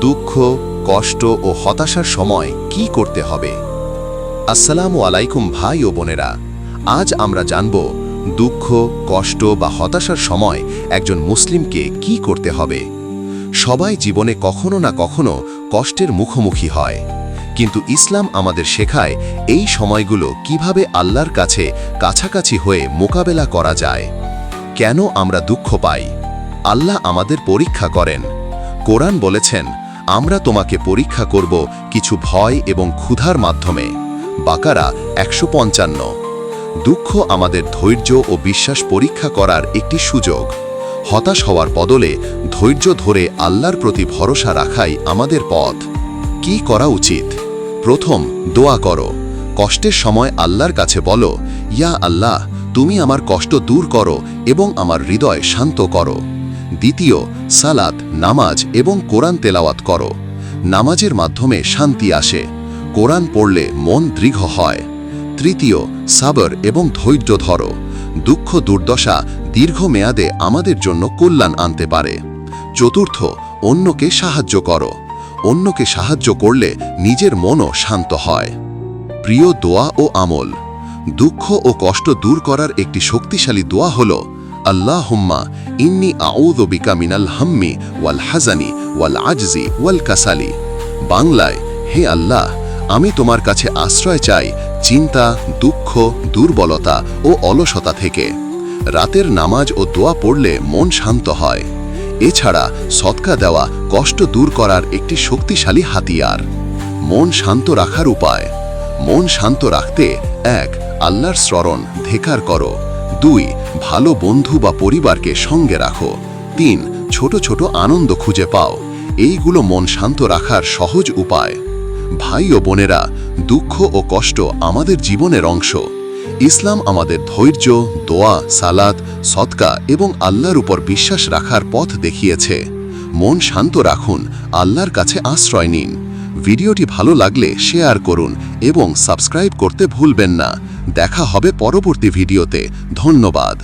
দুঃখ, কষ্ট ও হতাশার সময় কি করতে হবে। আসসালামু আলাইকুম ভাই ও বোনেরা, আজ আমরা জানব দুঃখ, কষ্ট বা হতাশার সময় একজন মুসলিমকে কি করতে হবে। সবাই জীবনে কখনো না কখনো কষ্টের মুখোমুখি হয়, কিন্তু ইসলাম আমাদের শেখায় এই সময়গুলো কিভাবে আল্লাহর কাছে কাছাকাছি হয়ে মোকাবেলা করা যায়। কেন আমরা দুঃখ পাই? আল্লাহ আমাদের পরীক্ষা করেন। কোরআন বলেছেন, আমরা তোমাকে পরীক্ষা করব কিছু ভয় এবং ক্ষুধার মাধ্যমে। বাকারা 155। দুঃখ আমাদের ধৈর্য ও বিশ্বাস পরীক্ষা করার একটি সুযোগ। হতাশ হওয়ার বদলে ধৈর্য ধরে আল্লাহর প্রতি ভরসা রাখাই আমাদের পথ। কি করা উচিত? প্রথম, দোয়া করো। কষ্টের সময় আল্লাহর কাছে বলো, ইয়া আল্লাহ, তুমি আমার কষ্ট দূর করো এবং আমার হৃদয় শান্ত করো। দ্বিতীয়, সালাত, নামাজ এবং কোরআন তেলাওয়াত করো। নামাজের মাধ্যমে শান্তি আসে, কোরআন পড়লে মন দৃঢ় হয়। তৃতীয়, সাবর এবং ধৈর্য ধরো। দুঃখ দুর্দশা দীর্ঘমেয়াদে আমাদের জন্য কল্যাণ আনতে পারে। চতুর্থ, অন্যকে সাহায্য করো। অন্যকে সাহায্য করলে নিজের মনও শান্ত হয়। প্রিয় দোয়া ও আমল। দুঃখ ও কষ্ট দূর করার একটি শক্তিশালী দোয়া হল, আল্লাহুম্মা ইন্নী আউযু বিকা মিনাল হাম্মি ওয়াল হাজানি ওয়াল আজজি ওয়াল কাসালি। বাংলায়, হে আল্লাহ, আমি তোমার কাছে আশ্রয় চাই চিন্তা, দুঃখ, দুর্বলতা ও অলসতা থেকে। রাতের নামাজ ও দোয়া পড়লে মন শান্ত হয়। এছাড়া সদকা দেওয়া কষ্ট দূর করার একটি শক্তিশালী হাতিয়ার। মন শান্ত রাখার উপায়। মন শান্ত রাখতে 1. আল্লাহর স্মরণ ধিক্কার করো। 2. ভালো বন্ধু বা পরিবারকে সঙ্গে রাখো। 3. ছোট ছোট আনন্দ খুঁজে পাও। এইগুলো মন শান্ত রাখার সহজ উপায়। ভাই ও বোনেরা, দুঃখ ও কষ্ট আমাদের জীবনের অংশ। ইসলাম আমাদের ধৈর্য, দোয়া, সালাত, সদকা এবং আল্লাহর উপর বিশ্বাস রাখার পথ দেখিয়েছে। মন শান্ত রাখুন, আল্লাহর কাছে আশ্রয় নিন। ভিডিওটি ভালো লাগলে শেয়ার করুন এবং সাবস্ক্রাইব করতে ভুলবেন না। দেখা হবে পরবর্তী ভিডিওতে। ধন্যবাদ।